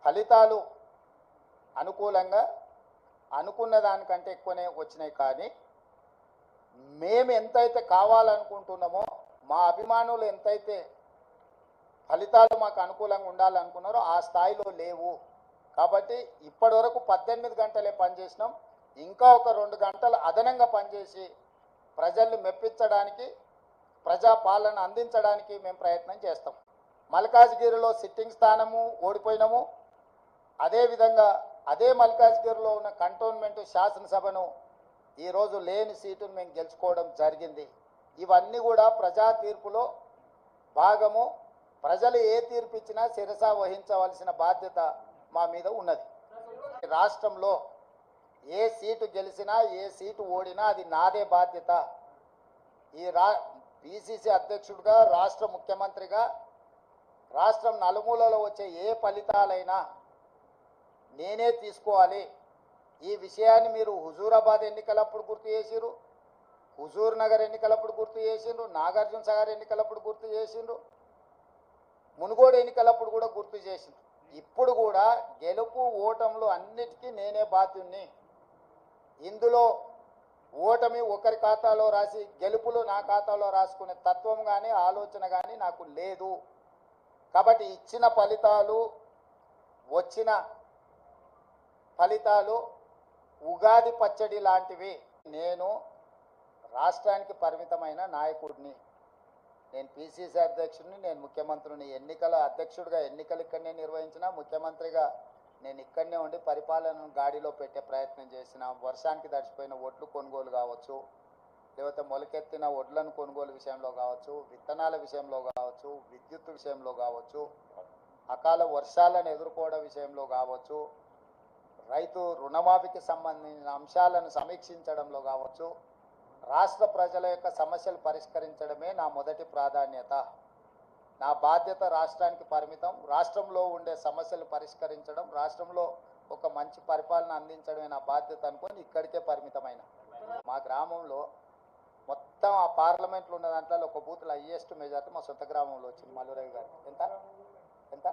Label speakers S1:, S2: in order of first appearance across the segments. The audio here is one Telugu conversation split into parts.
S1: ఫలితాలు అనుకూలంగా అనుకున్న దానికంటే ఎక్కువనే వచ్చినాయి. కానీ మేము ఎంతైతే కావాలనుకుంటున్నామో, మా అభిమానులు ఎంతైతే ఫలితాలు మాకు అనుకూలంగా ఉండాలనుకున్నారో ఆ స్థాయిలో లేవు. కాబట్టి ఇప్పటి వరకు 18 గంటలే పనిచేసినాం. ఇంకా ఒక 2 గంటలు అదనంగా పనిచేసి ప్రజల్ని మెప్పించడానికి, ప్రజాపాలన అందించడానికి మేము ప్రయత్నం చేస్తాం. మల్కాజ్గిరిలో సిట్టింగ్ స్థానము ఓడిపోయినాము. అదేవిధంగా అదే మల్కాజ్గిరిలో ఉన్న కంటోన్మెంట్ శాసనసభను ఈరోజు లేని సీటును మేము గెలుచుకోవడం జరిగింది. ఇవన్నీ కూడా ప్రజా తీర్పులో భాగము. ప్రజలు ఏ తీర్పు ఇచ్చినా శిరస వహించవలసిన బాధ్యత మా మీద ఉన్నది. రాష్ట్రంలో ఏ సీటు గెలిచినా ఏ సీటు ఓడినా అది నాదే బాధ్యత. ఈ పిసిసి అధ్యక్షుడిగా, రాష్ట్ర ముఖ్యమంత్రిగా రాష్ట్రం నలుమూలలో వచ్చే ఏ ఫలితాలైనా నేనే తీసుకోవాలి. ఈ విషయాన్ని మీరు హుజూరాబాద్ ఎన్నికలప్పుడు గుర్తు చేసిరు, హుజూర్ నగర్ ఎన్నికలప్పుడు గుర్తు చేసిండ్రు, నాగార్జున సాగర్ ఎన్నికలప్పుడు గుర్తు చేసిండ్రు, మునుగోడు ఎన్నికలప్పుడు కూడా గుర్తు చేసిండ్రు. ఇప్పుడు కూడా గెలుపు ఓటములు అన్నిటికీ నేనే బాధ్యుణ్ణి. ఇందులో ఓటమి ఒకరి ఖాతాలో రాసి గెలుపులు నా ఖాతాలో రాసుకునే తత్వం కానీ ఆలోచన కానీ నాకు లేదు. కాబట్టి ఇచ్చిన ఫలితాలు, వచ్చిన ఫలితాలు ఉగాది పచ్చడి లాంటివి. నేను రాష్ట్రానికి పరిమితమైన నాయకుడిని. నేను పిసిసి అధ్యక్షుడిని, నేను ముఖ్యమంత్రిని. ఎన్నికల అధ్యక్షుడిగా ఎన్నికలు ఇక్కడనే నిర్వహించిన, ముఖ్యమంత్రిగా నేను ఇక్కడనే ఉండి పరిపాలనను గాడిలో పెట్టే ప్రయత్నం చేసిన. వర్షానికి తడిచిపోయిన ఒడ్లు కొనుగోలు కావచ్చు, లేకపోతే మొలకెత్తిన ఒడ్లను కొనుగోలు విషయంలో కావచ్చు, విత్తనాల విషయంలో కావచ్చు, విద్యుత్ విషయంలో కావచ్చు, అకాల వర్షాలను ఎదుర్కోవడం విషయంలో కావచ్చు, రైతు రుణమాఫీకి సంబంధించిన అంశాలను సమీక్షించడంలో కావచ్చు, రాష్ట్ర ప్రజల యొక్క సమస్యలు పరిష్కరించడమే నా మొదటి ప్రాధాన్యత. నా బాధ్యత రాష్ట్రానికి పరిమితం. రాష్ట్రంలో ఉండే సమస్యలు పరిష్కరించడం, రాష్ట్రంలో ఒక మంచి పరిపాలన అందించడమే నా బాధ్యత అనుకొని ఇక్కడికే పరిమితమైన. మా గ్రామంలో మొత్తం ఆ పార్లమెంట్లో ఉన్న దాంట్లో ఒక బూత్లో హైయెస్ట్ మెజార్టీ మా సొంత గ్రామంలో వచ్చింది. మల్లురవి గారు ఎంత ఎంత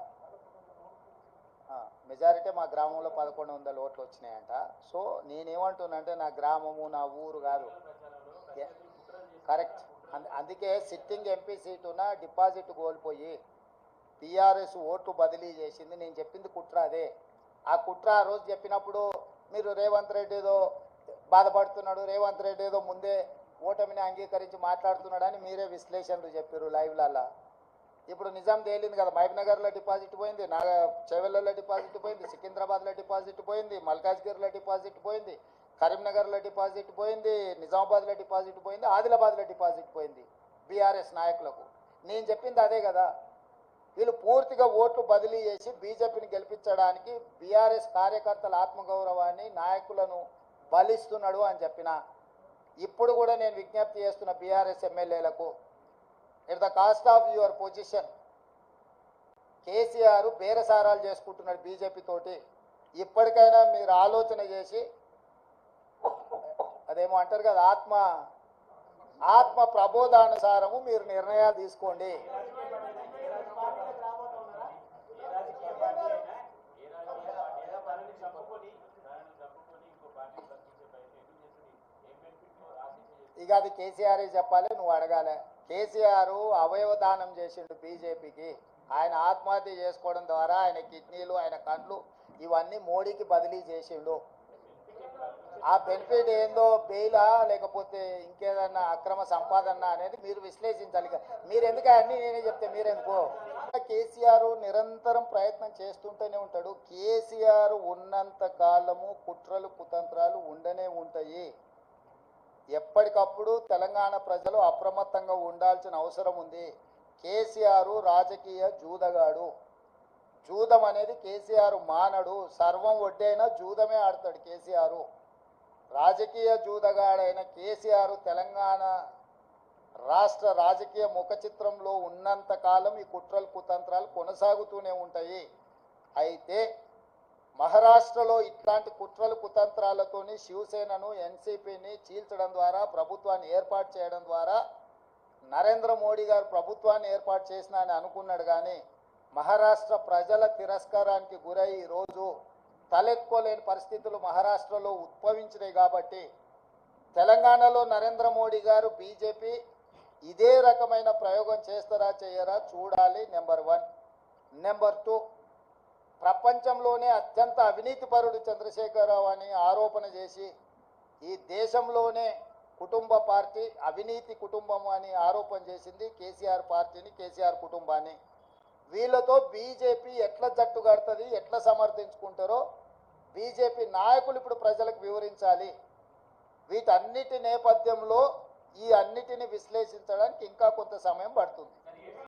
S1: మెజారిటీ మా గ్రామంలో 1100 ఓట్లు వచ్చినాయంట. సో నేనేమంటున్నానంటే నా గ్రామము నా ఊరు కాదు, కరెక్ట్. అందుకే సిట్టింగ్ ఎంపీ సీటున డిపాజిట్ కోల్పోయి టీఆర్ఎస్ ఓట్లు బదిలీ చేసింది. నేను చెప్పింది కుట్ర అదే. ఆ కుట్ర ఆ రోజు చెప్పినప్పుడు మీరు రేవంత్ రెడ్డి ఏదో బాధపడుతున్నాడు, రేవంత్ రెడ్డి ఏదో ముందే ఓటమిని అంగీకరించి మాట్లాడుతున్నాడని మీరే విశ్లేషణలు చెప్పారు లైవ్లలో. ఇప్పుడు నిజాం తేలింది కదా, మహబూబ్నగర్లో డిపాజిట్ పోయింది, చేవెళ్ళలో డిపాజిట్ పోయింది, సికింద్రాబాద్లో డిపాజిట్ పోయింది, మల్కాజ్గిరిలో డిపాజిట్ పోయింది, కరీంనగర్లో డిపాజిట్ పోయింది, నిజామాబాద్లో డిపాజిట్ పోయింది, ఆదిలాబాద్లో డిపాజిట్ పోయింది బీఆర్ఎస్ నాయకులకు. నేను చెప్పింది అదే కదా. వీళ్ళు పూర్తిగా ఓట్లు బదిలీ చేసి బీజేపీని గెలిపించడానికి బీఆర్ఎస్ కార్యకర్తల ఆత్మగౌరవాన్ని, నాయకులను బలిస్తున్నాడు అని చెప్పిన. ఇప్పుడు కూడా నేను విజ్ఞప్తి చేస్తున్న బీఆర్ఎస్ ఎమ్మెల్యేలకు, at the cost of your position KCR బేరసారాలు చేసుకుంటున్నాడు బీజేపీ తోటి. ఇప్పటికైనా మీరు ఆలోచన చేసి, అదేమో అంటారు కదా, ఆత్మ ప్రబోధానుసారము మీరు నిర్ణయాలు తీసుకోండి. ఇక అది కేసీఆర్ చెప్పాలి, నువ్వు అడగాలి. కేసీఆర్ అవయవదానం చేసిండు బీజేపీకి. ఆయన ఆత్మహత్య చేసుకోవడం ద్వారా ఆయన కిడ్నీలు, ఆయన కండ్లు ఇవన్నీ మోడీకి బదిలీ చేసిండు. ఆ బెనిఫిట్ ఏందో, బెయిలా లేకపోతే ఇంకేదన్నా అక్రమ సంపాదన అనేది మీరు విశ్లేషించాలి. మీరు ఎందుకు అన్నీ నేనే చెప్తే మీరెందుకో. కేసీఆర్ నిరంతరం ప్రయత్నం చేస్తుంటూనే ఉంటాడు. కేసీఆర్ ఉన్నంత కాలము కుట్రలు కుతంత్రాలు ఉండనే ఉంటాయి. ఎప్పటికప్పుడు తెలంగాణ ప్రజలు అప్రమత్తంగా ఉండాల్సిన అవసరం ఉంది. కేసీఆర్ రాజకీయ జూదగాడు. జూదం అనేది కేసీఆర్ మానడు. సర్వం ఒడ్డైనా జూదమే ఆడతాడు కేసీఆర్. రాజకీయ జూదగాడైన కేసీఆర్ తెలంగాణ రాష్ట్ర రాజకీయ ముఖ చిత్రంలో ఉన్నంత కాలం ఈ కుట్రలు కుతంత్రాలు కొనసాగుతూనే ఉంటాయి. అయితే మహారాష్ట్రలో ఇట్లాంటి కుట్రలు కుతంత్రాలతోని శివసేనను, ఎన్సీపీని చీల్చడం ద్వారా, ప్రభుత్వాన్ని ఏర్పాటు చేయడం ద్వారా నరేంద్ర మోడీ గారు ప్రభుత్వాన్ని ఏర్పాటు చేసిన అని అనుకున్నాడు. కానీ మహారాష్ట్ర ప్రజల తిరస్కారానికి గురై ఈరోజు తలెత్తుకోలేని పరిస్థితులు మహారాష్ట్రలో ఉద్భవించినాయి కాబట్టి తెలంగాణలో నరేంద్ర మోడీ గారు బీజేపీ ఇదే రకమైన ప్రయోగం చేస్తారా చేయరా చూడాలి. నెంబర్ 1. నెంబర్ 2, ప్రపంచంలోనే అత్యంత అవినీతిపరుడు చంద్రశేఖరరావు అని ఆరోపణ చేసి ఈ దేశంలోనే కుటుంబ పార్టీ అవినీతి కుటుంబం అని ఆరోపణ చేసింది కేసీఆర్ పార్టీని, కేసీఆర్ కుటుంబాన్ని. వీళ్ళతో బీజేపీ ఎట్లా జట్టు కడుతుంది, ఎట్లా సమర్థించుకుంటారో బీజేపీ నాయకులు ఇప్పుడు ప్రజలకు వివరించాలి. వీటన్నిటి నేపథ్యంలో ఈ అన్నిటిని విశ్లేషించడానికి ఇంకా కొంత సమయం పడుతుంది.